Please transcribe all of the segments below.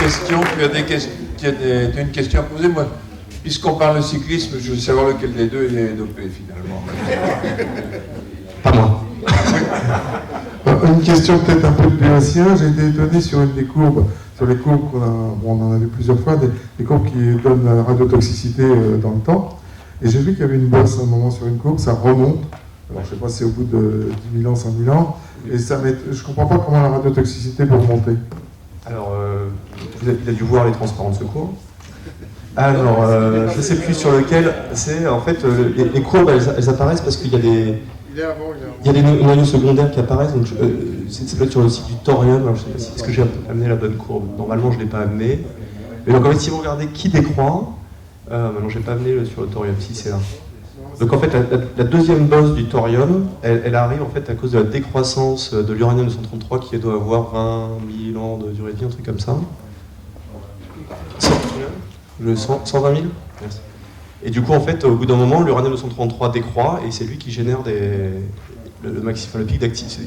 questions, tu as une question à poser. Moi, puisqu'on parle de cyclisme, je veux savoir lequel des deux est dopé finalement. Pas moi. Une question peut-être un peu de béotien. J'ai été étonné sur une des courbes, sur les courbes on en a vu plusieurs fois, des courbes qui donnent la radiotoxicité dans le temps. Et j'ai vu qu'il y avait une bosse à un moment sur une courbe, ça remonte. Alors je ne sais pas si c'est au bout de 10 000 ans, 100 000 ans. Et je ne comprends pas comment la radiotoxicité peut remonter. Alors, il a dû voir les transports de secours. Alors, je ne sais plus sur lequel c'est. En fait, les courbes, elles apparaissent parce qu'il y a des... Il y a des noyaux secondaires qui apparaissent, donc c'est peut-être sur le site du thorium. Alors je ne sais pas si est-ce que j'ai amené la bonne courbe. Normalement, je ne l'ai pas amené. Mais donc en fait, si vous regardez qui décroît, non, je n'ai pas amené sur le thorium, si c'est là. Donc en fait, la deuxième bosse du thorium, elle arrive en fait à cause de la décroissance de l'uranium-233 qui doit avoir 20 000 ans de durée de vie, un truc comme ça. 120 000 ? Merci. Et du coup, en fait, au bout d'un moment, l'uranium-233 décroît et c'est lui qui génère le pic d'activité.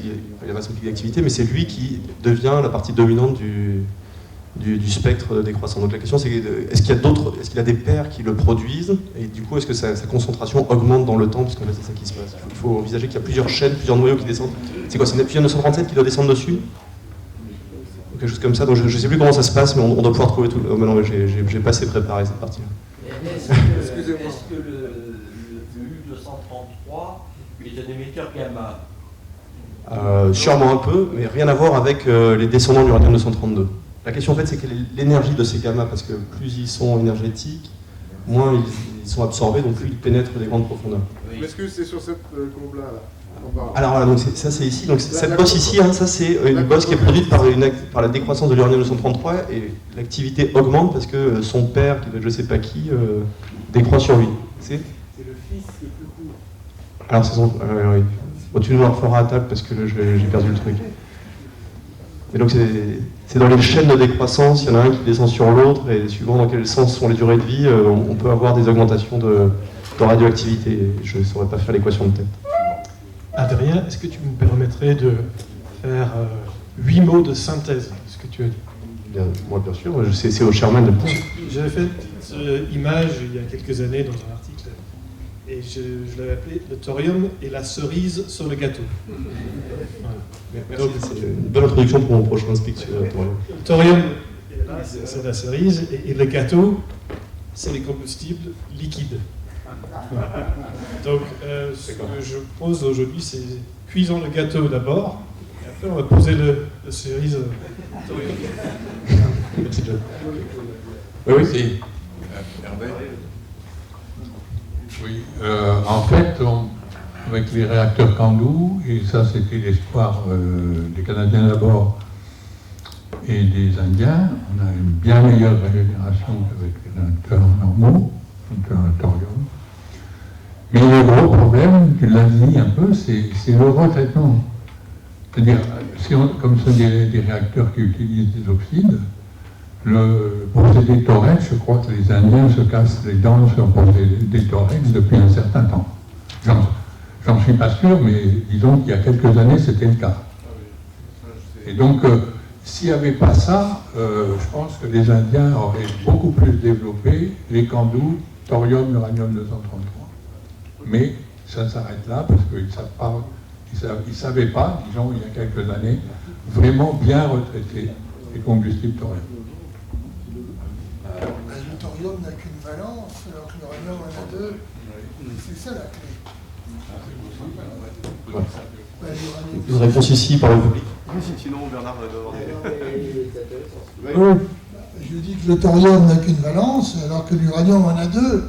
Il y a un pic d'activité, mais c'est lui qui devient la partie dominante du spectre décroissant. Donc la question, c'est est-ce qu'il y a des paires qui le produisent et du coup, est-ce que sa concentration augmente dans le temps, parce qu'en fait, c'est ça qui se passe. Il faut envisager qu'il y a plusieurs chaînes, plusieurs noyaux qui descendent. C'est quoi, c'est Neptune 937 qui doit descendre dessus ? Quelque chose comme ça. Donc je ne sais plus comment ça se passe, mais on doit pouvoir trouver tout. Oh, mais non, j'ai pas assez préparé cette partie-là. Excusez-moi. Est-ce que le U233 est un émetteur gamma ? Sûrement un peu, mais rien à voir avec les descendants de l'uranium-232. La question en fait, c'est quelle est l'énergie de ces gammas, parce que plus ils sont énergétiques, moins ils sont absorbés, donc plus ils pénètrent des grandes profondeurs. Oui. Est-ce que c'est sur cette courbe-là Alors voilà, donc ça c'est ici. Donc cette bosse ici, ça c'est une bosse qui est produite par la décroissance de l'uranium-233 et l'activité augmente parce que son père, qui doit être je sais pas qui, décroît sur lui. C'est le fils qui est plus court. Alors c'est son... oui. Bon, tu nous le referas à table parce que j'ai perdu le truc. Et donc c'est dans les chaînes de décroissance, il y en a un qui descend sur l'autre et suivant dans quel sens sont les durées de vie, on peut avoir des augmentations de radioactivité. Je ne saurais pas faire l'équation de tête. Adrien, est-ce que tu me permettrais de faire 8 mots de synthèse de ce que tu as dit ? Bien, moi, bien sûr, c'est au Sherman de le point. J'avais fait cette image il y a quelques années dans un article et je l'avais appelé le thorium et la cerise sur le gâteau. Voilà. Merci, c'est une bonne introduction pour mon prochain speak sur le thorium. Le thorium, c'est la cerise et le gâteau, c'est les combustibles liquides. Voilà. Donc, ce que je pose aujourd'hui, c'est cuisons le gâteau d'abord, et après on va poser le cerise. Merci, John. Oui, si. Hervé. Oui, en fait, avec les réacteurs Candu, et ça c'était l'espoir des Canadiens d'abord et des Indiens, on a une bien meilleure régénération qu'avec les réacteurs normaux, donc un thorium. Mais le gros problème, tu l'as dit un peu, c'est le retraitement. C'est-à-dire, comme ce sont des réacteurs qui utilisent des oxydes, le procédé Torex, je crois que les Indiens se cassent les dents sur le procédé Torex depuis un certain temps. J'en suis pas sûr, mais disons qu'il y a quelques années, c'était le cas. Et donc, s'il n'y avait pas ça, je pense que les Indiens auraient beaucoup plus développé les Candu, thorium, uranium-233. Mais ça s'arrête là, parce qu'ils ne savaient pas, disons, il y a quelques années, vraiment bien retraiter les combustibles thorium. Le thorium n'a qu'une valence, alors que l'uranium en a deux. C'est ça la clé. Une réponse ici par le public. Sinon, Bernard doit avoir Oui. Je dis que le thorium n'a qu'une valence, alors que l'uranium en a deux.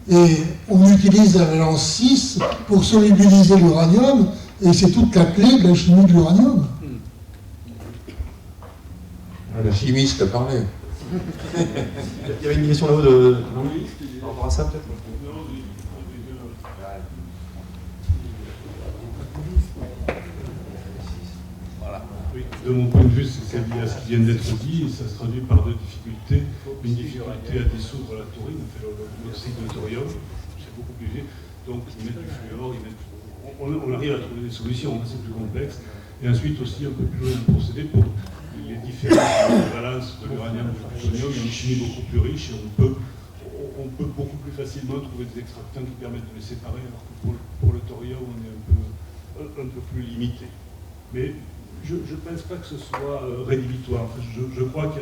Et on utilise la valence 6 pour solubiliser l'uranium, et c'est toute la clé de la chimie de l'uranium. Le chimiste a parlé. Il y avait une question là-haut de Louis par rapport à ça peut-être. Oui, de mon point de vue, c'est lié à ce qui vient d'être dit, et ça se traduit par deux difficultés. Une difficulté à dissoudre la taurine, l'oxyde de thorium, c'est beaucoup plus léger. Donc ils mettent du fluor, on arrive à trouver des solutions, c'est plus complexe. Et ensuite aussi un peu plus loin de procédé pour les différences de valence de l'uranium et du plutonium, il y a une chimie beaucoup plus riche et on peut beaucoup plus facilement trouver des extractants qui permettent de les séparer, alors que pour le thorium, on est un peu plus limité. Mais je ne pense pas que ce soit rédhibitoire. Enfin, je crois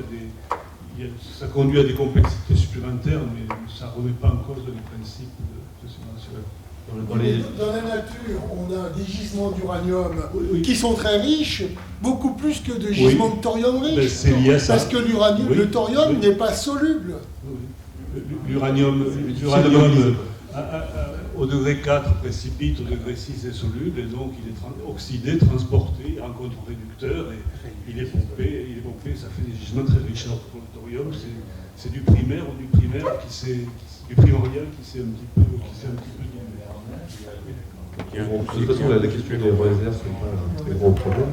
ça conduit à des complexités supplémentaires, mais ça ne remet pas en cause les principes de séparation. Dans la nature, on a des gisements d'uranium qui sont très riches, beaucoup plus que de gisements de thorium riches. Ben, c'est lié à ça. Parce que le thorium n'est pas soluble. L'uranium au degré 4 précipite, au degré 6 est soluble, et donc il est oxydé, transporté, il rencontre un réducteur, et il est pompé, ça fait des gisements très riches. Alors que pour le thorium, c'est du primaire ou du primordial qui s'est un petit peu dilué. Bon, de toute façon, la question des réserves, c'est pas un très gros problème.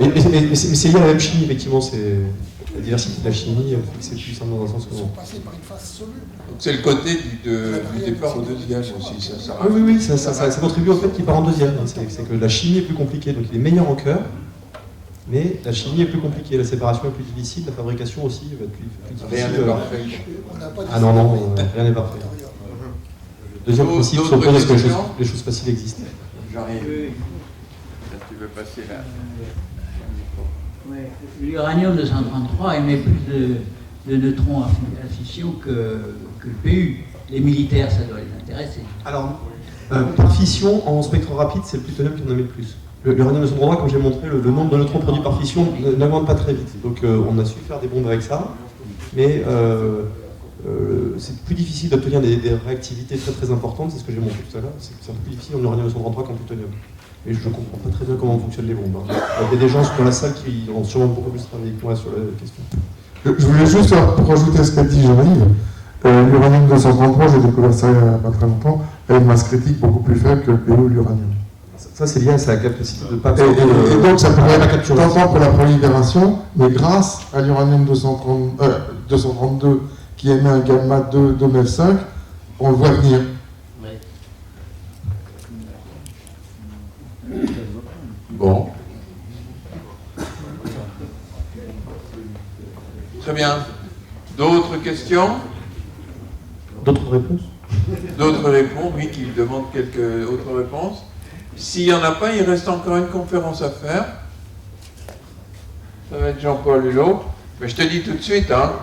Mais c'est lié à la même chimie, effectivement. C'est la diversité de la chimie, fait que c'est plus simple dans un sens que non. Donc c'est le côté du départ au deuxième aussi. Ça oui, ça contribue au fait qu'il part en deuxième. C'est que la chimie est plus compliquée, donc il est meilleur en cœur, mais la chimie est plus compliquée, la séparation est plus difficile, la fabrication aussi va être plus difficile. Rien n'est parfait. Ah non, rien n'est parfait. Deuxième principe, suppose que les choses faciles existent. J'arrive. Tu veux passer là. L'uranium 233 émet plus de neutrons à fission que le PU. Les militaires, ça doit les intéresser. Alors, par fission, en spectre rapide, c'est le plutonium qui en émet le plus. L'uranium 233, comme j'ai montré, le nombre de neutrons produits par fission n'augmente pas très vite. Donc on a su faire des bombes avec ça, mais c'est plus difficile d'obtenir des réactivités très très importantes, c'est ce que j'ai montré tout à l'heure. C'est un peu plus difficile en uranium 233 qu'en plutonium. Mais je ne comprends pas très bien comment fonctionnent les bombes. Il y a des gens dans la salle qui ont sûrement beaucoup plus travaillé que moi sur la question. Je voulais juste rajouter à ce qu'a dit Jean-Yves. L'uranium 233, j'ai découvert ça il n'y a pas très longtemps, a une masse critique beaucoup plus faible que le PO ou l'uranium. Ça, c'est lié à sa capacité de ne pas absorber. Et donc, ça pourrait être tentant pour la prolifération, mais grâce à l'uranium 232 qui émet un gamma 295, on le voit venir. Bon. Très bien. D'autres questions? D'autres réponses? D'autres réponses, oui, qui demandent quelques autres réponses. S'il n'y en a pas, il reste encore une conférence à faire. Ça va être Jean-Paul Hulot. Mais je te dis tout de suite, hein,